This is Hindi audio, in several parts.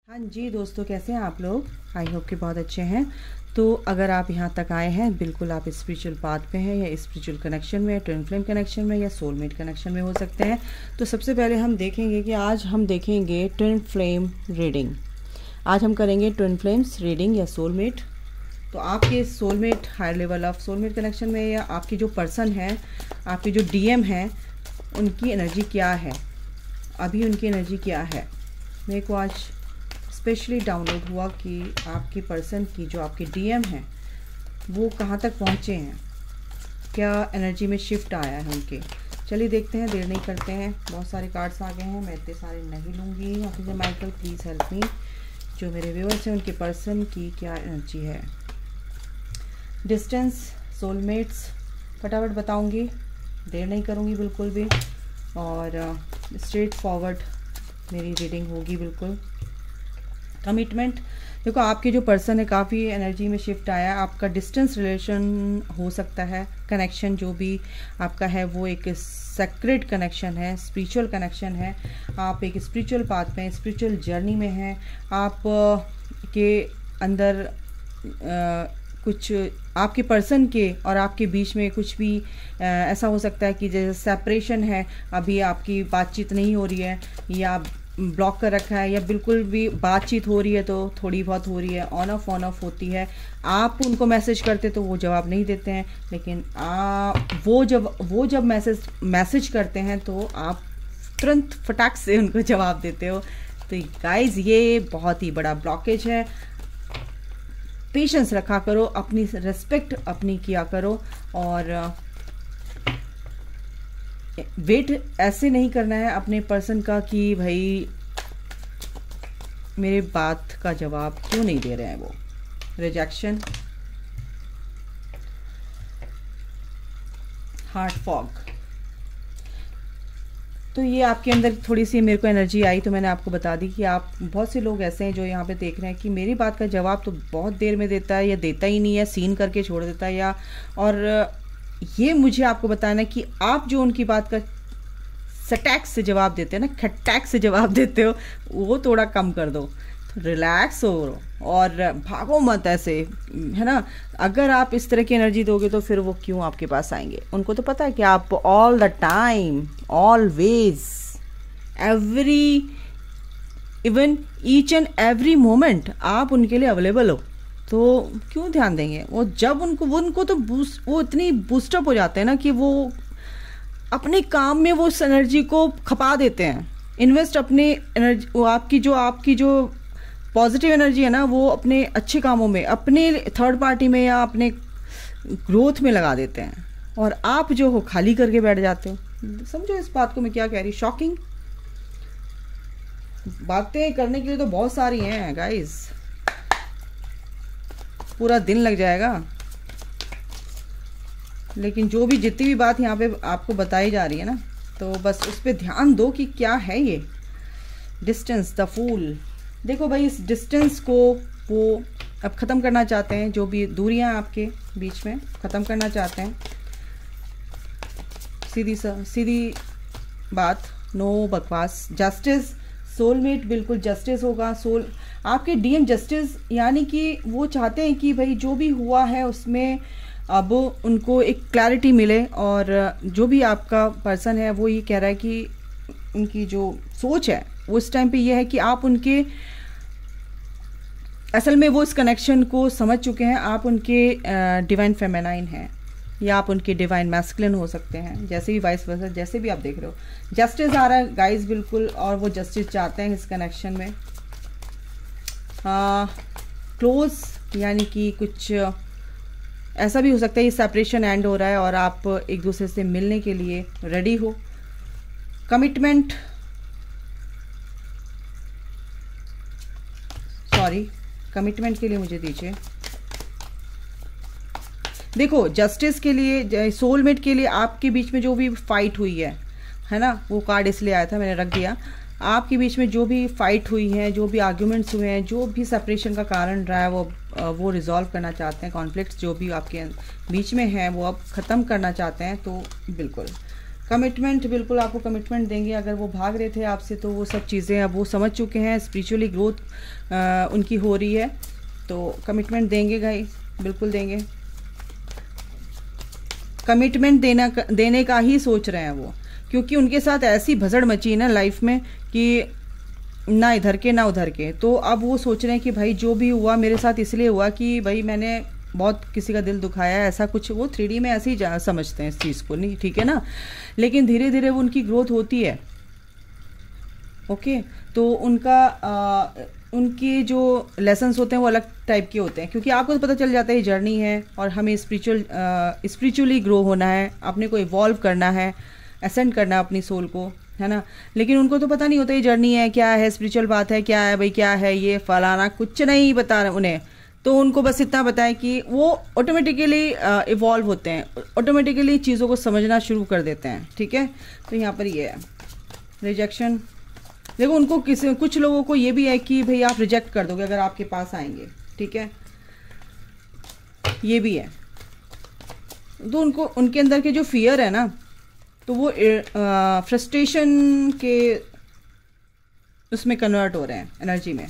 हाँ जी दोस्तों, कैसे हैं आप लोग। आई होप कि बहुत अच्छे हैं। तो अगर आप यहाँ तक आए हैं, बिल्कुल आप स्पिरिचुअल पाथ पे हैं या स्पिरिचुअल कनेक्शन में, ट्विन फ्लेम कनेक्शन में या सोलमेट कनेक्शन में हो सकते हैं। तो सबसे पहले हम देखेंगे कि आज हम देखेंगे ट्विन फ्लेम रीडिंग। आज हम करेंगे ट्विन फ्लेम्स रीडिंग या सोलमेट। तो आपके soulmate higher level of soulmate connection में या आपकी जो पर्सन है, आपके जो डीएम हैं, उनकी एनर्जी क्या है, अभी उनकी एनर्जी क्या है। मेरे को आज स्पेशली डाउनलोड हुआ कि आपकी पर्सन की जो आपके डीएम हैं वो कहाँ तक पहुँचे हैं, क्या एनर्जी में शिफ्ट आया है उनके। चलिए देखते हैं, देर नहीं करते हैं। बहुत सारे कार्ड्स आ गए हैं, मैं इतने सारे नहीं लूँगी। Officer Michael please help me. जो मेरे व्यूअर्स हैं उनके पर्सन की क्या एनर्जी है। डिस्टेंस, सोलमेट्स, फटाफट बताऊँगी, देर नहीं करूँगी बिल्कुल भी। और स्ट्रेट फॉरवर्ड मेरी रीडिंग होगी बिल्कुल। कमिटमेंट, देखो आपके जो पर्सन है काफ़ी एनर्जी में शिफ्ट आया है। आपका डिस्टेंस रिलेशन हो सकता है, कनेक्शन जो भी आपका है वो एक सेक्रेट कनेक्शन है, स्पिरिचुअल कनेक्शन है। आप एक स्पिरिचुअल पाथ में, स्पिरिचुअल जर्नी में हैं। आप के अंदर कुछ आपके पर्सन के और आपके बीच में कुछ भी ऐसा हो सकता है कि जैसे सेपरेशन है, अभी आपकी बातचीत नहीं हो रही है या ब्लॉक कर रखा है, या बिल्कुल भी बातचीत हो रही है तो थोड़ी बहुत हो रही है, ऑन ऑफ होती है। आप उनको मैसेज करते तो वो जवाब नहीं देते हैं, लेकिन वो जब मैसेज करते हैं तो आप तुरंत फटाक से उनको जवाब देते हो। तो गाइज ये बहुत ही बड़ा ब्लॉकेज है। पेशेंस रखा करो, अपनी रिस्पेक्ट अपनी किया करो, और वेट ऐसे नहीं करना है अपने पर्सन का कि भाई मेरे बात का जवाब क्यों नहीं दे रहे हैं वो। Rejection, heart fog. तो ये आपके अंदर थोड़ी सी मेरे को एनर्जी आई तो मैंने आपको बता दी कि आप बहुत से लोग ऐसे हैं जो यहाँ पे देख रहे हैं कि मेरी बात का जवाब तो बहुत देर में देता है या देता ही नहीं है, सीन करके छोड़ देता है, या और ये मुझे आपको बताना है कि आप जो उनकी बात का सटैक से जवाब देते हैं ना, खटैक से जवाब देते हो, वो थोड़ा कम कर दो। तो रिलैक्स हो और भागो मत ऐसे, है ना। अगर आप इस तरह की एनर्जी दोगे तो फिर वो क्यों आपके पास आएंगे। उनको तो पता है कि आप all the time, always, every, even each and every moment आप उनके लिए अवेलेबल हो, तो क्यों ध्यान देंगे वो। जब उनको तो वो इतनी बूस्टअप हो जाते हैं ना कि वो अपने काम में वो उस एनर्जी को खपा देते हैं, इन्वेस्ट अपने एनर्जी, वो आपकी जो पॉजिटिव एनर्जी है ना, वो अपने अच्छे कामों में, अपने थर्ड पार्टी में या अपने ग्रोथ में लगा देते हैं, और आप जो हो खाली करके बैठ जाते हो। समझो इस बात को मैं क्या कह रही। शॉकिंग बातें करने के लिए तो बहुत सारी हैं गाइस, पूरा दिन लग जाएगा, लेकिन जो भी जितनी भी बात यहाँ पे आपको बताई जा रही है ना, तो बस उस पर ध्यान दो कि क्या है ये। Distance, the fool. देखो भाई, इस डिस्टेंस को वो अब ख़त्म करना चाहते हैं, जो भी दूरियां आपके बीच में ख़त्म करना चाहते हैं। सीधी बात, नो बकवास। जस्टिस, सोलमेट बिल्कुल जस्टिस होगा। आपके डीएम जस्टिस, यानी कि वो चाहते हैं कि भाई जो भी हुआ है उसमें अब उनको एक क्लैरिटी मिले, और जो भी आपका पर्सन है वो ये कह रहा है कि उनकी जो सोच है वो इस टाइम पे ये है कि आप उनके, असल में वो इस कनेक्शन को समझ चुके हैं। आप उनके डिवाइन फेमिनाइन हैं या आप उनके डिवाइन मैस्कुलिन हो सकते हैं, जैसे भी वाइस वर्सा, जैसे भी आप देख रहे हो। जस्टिस आ रहा है गाइस बिल्कुल, और वो जस्टिस चाहते हैं इस कनेक्शन में। क्लोज, यानी कि कुछ ऐसा भी हो सकता है ये सेपरेशन एंड हो रहा है और आप एक दूसरे से मिलने के लिए रेडी हो। कमिटमेंट, कमिटमेंट के लिए मुझे दीजिए। देखो जस्टिस के लिए, सोलमेट के लिए आपके बीच में जो भी फाइट हुई है ना, वो कार्ड इसलिए आया था, मैंने रख दिया। आपके बीच में जो भी फाइट हुई है, जो भी आर्ग्यूमेंट्स हुए हैं, जो भी सेपरेशन का कारण रहा है, वो रिजॉल्व करना चाहते हैं। कॉन्फ्लिक्ट्स जो भी आपके बीच में हैं वो अब ख़त्म करना चाहते हैं। तो बिल्कुल कमिटमेंट, बिल्कुल आपको कमिटमेंट देंगे। अगर वो भाग रहे थे आपसे तो वो सब चीज़ें अब वो समझ चुके हैं, स्पिरिचुअली ग्रोथ उनकी हो रही है, तो कमिटमेंट देंगे गाइस, बिल्कुल देंगे। कमिटमेंट देने का ही सोच रहे हैं वो, क्योंकि उनके साथ ऐसी भसड़ मची है ना लाइफ में कि ना इधर के ना उधर के। तो अब वो सोच रहे हैं कि भाई जो भी हुआ मेरे साथ इसलिए हुआ कि भाई मैंने बहुत किसी का दिल दुखाया है, ऐसा कुछ वो 3D में ऐसे ही समझते हैं इस चीज़ को, नहीं ठीक है ना। लेकिन धीरे धीरे वो उनकी ग्रोथ होती है। ओके, तो उनके जो लेसन्स होते हैं वो अलग टाइप के होते हैं, क्योंकि आपको तो पता चल जाता है ये जर्नी है और हमें स्पिरिचुअली ग्रो होना है, अपने को इवॉल्व करना है, एसेंड करना है अपनी सोल को, है ना। लेकिन उनको तो पता नहीं होता ये जर्नी है क्या है, स्पिरिचुअल बात है क्या है, भाई क्या है ये फलाना, कुछ नहीं बता रहे उन्हें। तो उनको बस इतना बताए कि वो ऑटोमेटिकली इवॉल्व होते हैं, ऑटोमेटिकली चीज़ों को समझना शुरू कर देते हैं, ठीक है। तो यहाँ पर ये है रिजेक्शन। देखो उनको कुछ लोगों को ये भी है कि भाई आप रिजेक्ट कर दोगे अगर आपके पास आएंगे, ठीक है, ये भी है। तो उनके अंदर के जो फियर है ना, तो वो फ्रस्ट्रेशन के उसमें कन्वर्ट हो रहे हैं, एनर्जी में,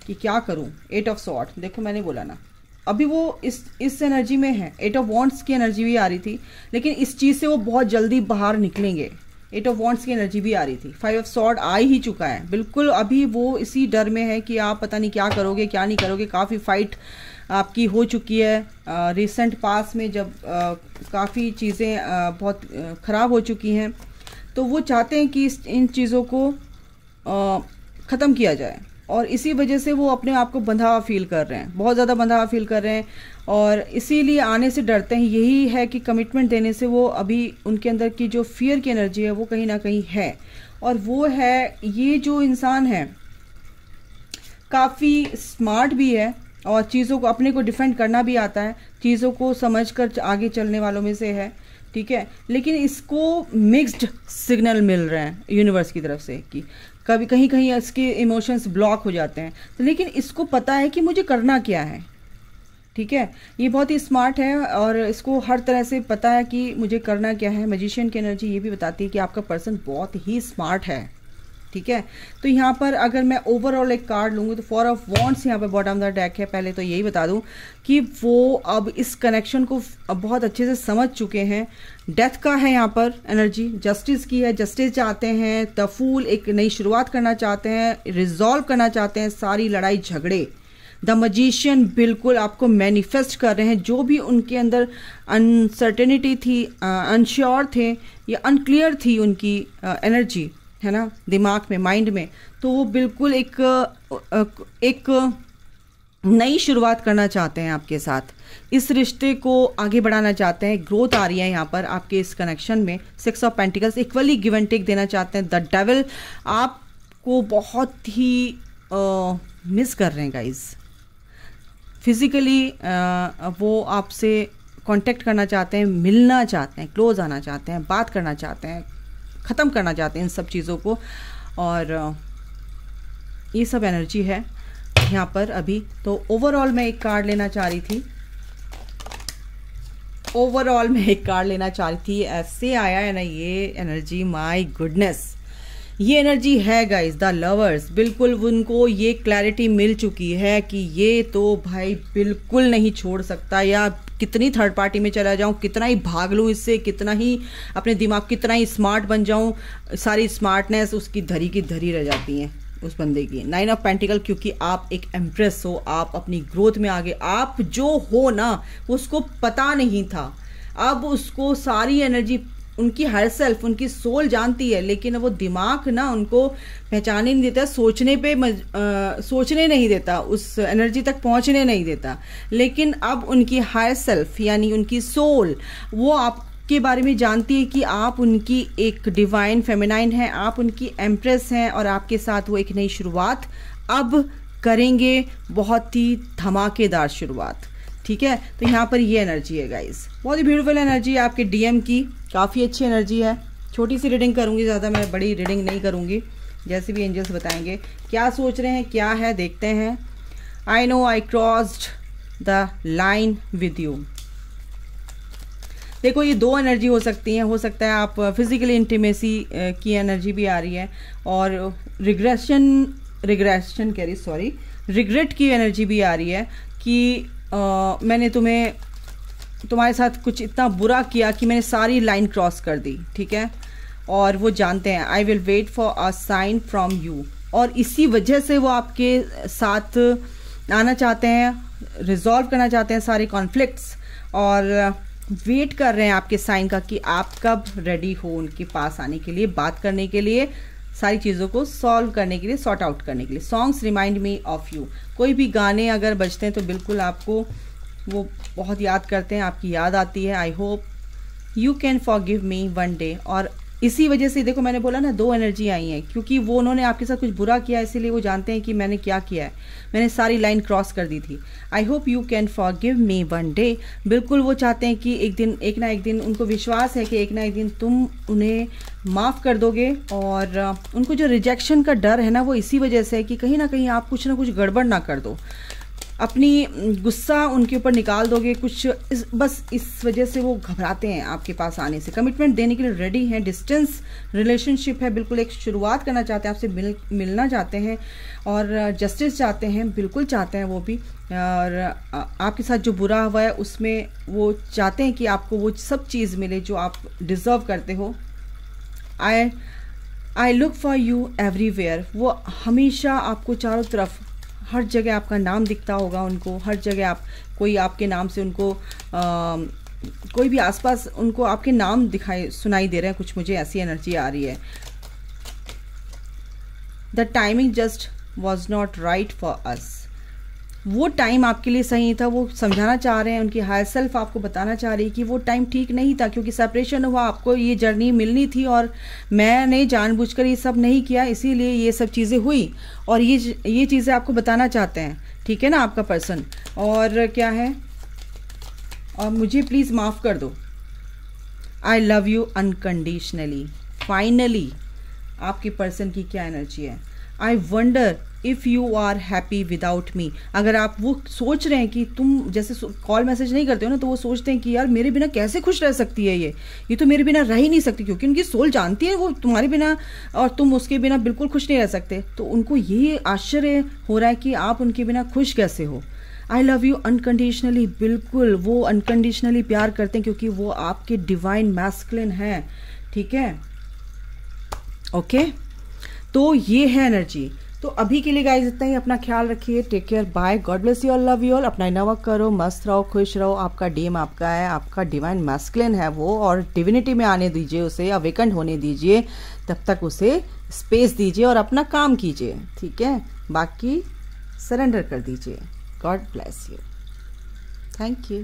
कि क्या करूं। 8 ऑफ सॉर्ड, देखो मैंने बोला ना, अभी वो इस एनर्जी में है। 8 ऑफ वॉन्ट्स की एनर्जी भी आ रही थी, लेकिन इस चीज़ से वो बहुत जल्दी बाहर निकलेंगे। 8 ऑफ वॉन्ट्स की एनर्जी भी आ रही थी। 5 ऑफ सॉर्ड आ ही चुका है, बिल्कुल अभी वो इसी डर में है कि आप पता नहीं क्या करोगे क्या नहीं करोगे। काफ़ी फाइट आपकी हो चुकी है रिसेंट पास में, जब काफ़ी चीज़ें बहुत ख़राब हो चुकी हैं। तो वो चाहते हैं कि इन चीज़ों को ख़त्म किया जाए, और इसी वजह से वो अपने आप को बंधा हुआ फील कर रहे हैं, बहुत ज़्यादा बंधा हुआ फील कर रहे हैं, और इसीलिए आने से डरते हैं। यही है कि कमिटमेंट देने से वो अभी उनके अंदर की जो फियर की एनर्जी है वो कहीं ना कहीं है। और वो है, ये जो इंसान है काफ़ी स्मार्ट भी है और चीज़ों को अपने को डिफेंड करना भी आता है, चीज़ों को समझकर आगे चलने वालों में से है, ठीक है। लेकिन इसको मिक्स्ड सिग्नल मिल रहे हैं यूनिवर्स की तरफ से कि कभी कहीं कहीं इसके इमोशंस ब्लॉक हो जाते हैं, तो लेकिन इसको पता है कि मुझे करना क्या है, ठीक है। ये बहुत ही स्मार्ट है और इसको हर तरह से पता है कि मुझे करना क्या है। मैजिशियन की एनर्जी ये भी बताती है कि आपका पर्सन बहुत ही स्मार्ट है, ठीक है। तो यहाँ पर अगर मैं ओवरऑल एक कार्ड लूँगी तो 4 ऑफ वॉन्ट्स यहाँ पर बॉटम द डेक है। पहले तो यही बता दूँ कि वो अब इस कनेक्शन को अब बहुत अच्छे से समझ चुके हैं। डेथ का है यहाँ पर एनर्जी, जस्टिस की है, जस्टिस चाहते हैं, द फूल एक नई शुरुआत करना चाहते हैं, रिजॉल्व करना चाहते हैं सारी लड़ाई झगड़े। द मैजिशियन बिल्कुल आपको मैनिफेस्ट कर रहे हैं, जो भी उनके अंदर अनसर्टेनिटी थी, अनश्योर थे या अनक्लियर थी उनकी एनर्जी, है ना, दिमाग में, माइंड में, तो वो बिल्कुल एक नई शुरुआत करना चाहते हैं आपके साथ। इस रिश्ते को आगे बढ़ाना चाहते हैं। ग्रोथ आ रही है यहाँ पर आपके इस कनेक्शन में। 6 of pentacles, equally give and take देना चाहते हैं। द डेविल आपको बहुत ही मिस कर रहे हैं गाइज। फिजिकली वो आपसे कांटेक्ट करना चाहते हैं, मिलना चाहते हैं, क्लोज आना चाहते हैं, बात करना चाहते हैं, ख़त्म करना चाहते हैं इन सब चीज़ों को। और ये सब एनर्जी है यहाँ पर अभी। तो ओवरऑल मैं एक कार्ड लेना चाह रही थी, ऐसे आया है ना ये एनर्जी, माय गुडनेस। ये एनर्जी है गाइस, द लवर्स। बिल्कुल उनको ये क्लैरिटी मिल चुकी है कि ये तो भाई बिल्कुल नहीं छोड़ सकता, या कितनी थर्ड पार्टी में चला जाऊं, कितना ही भाग लूं इससे, कितना ही अपने दिमाग, कितना ही स्मार्ट बन जाऊं, सारी स्मार्टनेस उसकी धरी की धरी रह जाती है उस बंदे की। 9 ऑफ पेंटिकल, क्योंकि आप एक एम्प्रेस हो, आप अपनी ग्रोथ में आगे, आप जो हो ना उसको पता नहीं था, अब उसको सारी एनर्जी उनकी हर सेल्फ, उनकी सोल जानती है, लेकिन वो दिमाग ना उनको पहचाने नहीं देता, सोचने नहीं देता, उस एनर्जी तक पहुंचने नहीं देता। लेकिन अब उनकी हायर सेल्फ यानी उनकी सोल वो आपके बारे में जानती है कि आप उनकी एक डिवाइन फेमिनाइन है, आप उनकी एम्प्रेस हैं, और आपके साथ वो एक नई शुरुआत अब करेंगे, बहुत ही धमाकेदार शुरुआत, ठीक है। तो यहाँ पर ये एनर्जी है गाइस, बहुत ही ब्यूटीफुल एनर्जी है आपके डीएम की, काफ़ी अच्छी एनर्जी है। छोटी सी रीडिंग करूँगी, ज़्यादा मैं बड़ी रीडिंग नहीं करूँगी, जैसे भी एंजल्स बताएंगे क्या सोच रहे हैं, क्या है, देखते हैं। I know I crossed the line with you. देखो ये दो एनर्जी हो सकती हैं, हो सकता है आप फिजिकल इंटीमेसी की एनर्जी भी आ रही है और रिग्रेट की एनर्जी भी आ रही है कि मैंने तुम्हारे साथ कुछ इतना बुरा किया कि मैंने सारी लाइन क्रॉस कर दी, ठीक है। और वो जानते हैं I will wait for a sign from you, और इसी वजह से वो आपके साथ आना चाहते हैं, रिजॉल्व करना चाहते हैं सारे कॉन्फ्लिक्ट्स, और वेट कर रहे हैं आपके साइन का कि आप कब रेडी हो उनके पास आने के लिए, बात करने के लिए, सारी चीज़ों को सॉल्व करने के लिए, सॉर्ट आउट करने के लिए। Songs remind me of you, कोई भी गाने अगर बजते हैं तो बिल्कुल आपको वो बहुत याद करते हैं, आपकी याद आती है। I hope you can forgive me one day, और इसी वजह से देखो मैंने बोला ना दो एनर्जी आई हैं, क्योंकि वो उन्होंने आपके साथ कुछ बुरा किया, इसीलिए वो जानते हैं कि मैंने क्या किया है, मैंने सारी लाइन क्रॉस कर दी थी। I hope you can forgive me one day, बिल्कुल वो चाहते हैं कि एक ना एक दिन, उनको विश्वास है कि एक ना एक दिन तुम उन्हें माफ़ कर दोगे, और उनको जो रिजेक्शन का डर है ना वो इसी वजह से है कि कहीं ना कहीं आप कुछ ना कुछ गड़बड़ ना कर दो, अपनी गुस्सा उनके ऊपर निकाल दोगे कुछ, बस इस वजह से वो घबराते हैं आपके पास आने से। कमिटमेंट देने के लिए रेडी हैं, डिस्टेंस रिलेशनशिप है, बिल्कुल एक शुरुआत करना चाहते हैं, आपसे मिलना चाहते हैं, और जस्टिस चाहते हैं, बिल्कुल चाहते हैं वो भी, और आपके साथ जो बुरा हुआ है उसमें वो चाहते हैं कि आपको वो सब चीज़ मिले जो आप डिज़र्व करते हो। I look for you everywhere, वो हमेशा आपको चारों तरफ, हर जगह आपका नाम दिखता होगा उनको, हर जगह आप कोई आपके नाम से उनको कोई भी आसपास उनको आपके नाम सुनाई दे रहे हैं, कुछ मुझे ऐसी एनर्जी आ रही है। The timing just was not right for us, वो टाइम आपके लिए सही था, वो समझाना चाह रहे हैं, उनकी हायर सेल्फ आपको बताना चाह रही है कि वो टाइम ठीक नहीं था, क्योंकि सेपरेशन हुआ, आपको ये जर्नी मिलनी थी और मैंने जानबूझकर ये सब नहीं किया, इसीलिए ये सब चीज़ें हुई, और ये चीज़ें आपको बताना चाहते हैं, ठीक है ना आपका पर्सन। और क्या है, और मुझे प्लीज़ माफ़ कर दो, I love you unconditionally. Finally आपके पर्सन की क्या एनर्जी है, I wonder if you are happy without me. अगर आप वो सोच रहे हैं कि तुम जैसे कॉल मैसेज नहीं करते हो ना, तो वो सोचते हैं कि यार मेरे बिना कैसे खुश रह सकती है ये तो मेरे बिना रह ही नहीं सकती, क्योंकि उनकी सोल जानती है वो तुम्हारे बिना और तुम उसके बिना बिल्कुल खुश नहीं रह सकते। तो उनको ये आश्चर्य हो रहा है कि आप उनके बिना खुश कैसे हो। आई लव यू अनकंडीशनली, बिल्कुल वो अनकंडीशनली प्यार करते हैं, क्योंकि वो आपके डिवाइन मैस्कुलिन हैं, ठीक है। ओके, तो ये है एनर्जी। तो अभी के लिए गाइस इतना ही, अपना ख्याल रखिए, take care, bye, God bless you all, love you all, अपना इनर वर्क करो, मस्त रहो, खुश रहो, आपका डीएम आपका है, आपका डिवाइन मैस्कुलिन है वो, और डिविनिटी में आने दीजिए उसे, अवेकन होने दीजिए, तब तक उसे स्पेस दीजिए और अपना काम कीजिए, ठीक है। बाकी सरेंडर कर दीजिए। God bless you, thank you.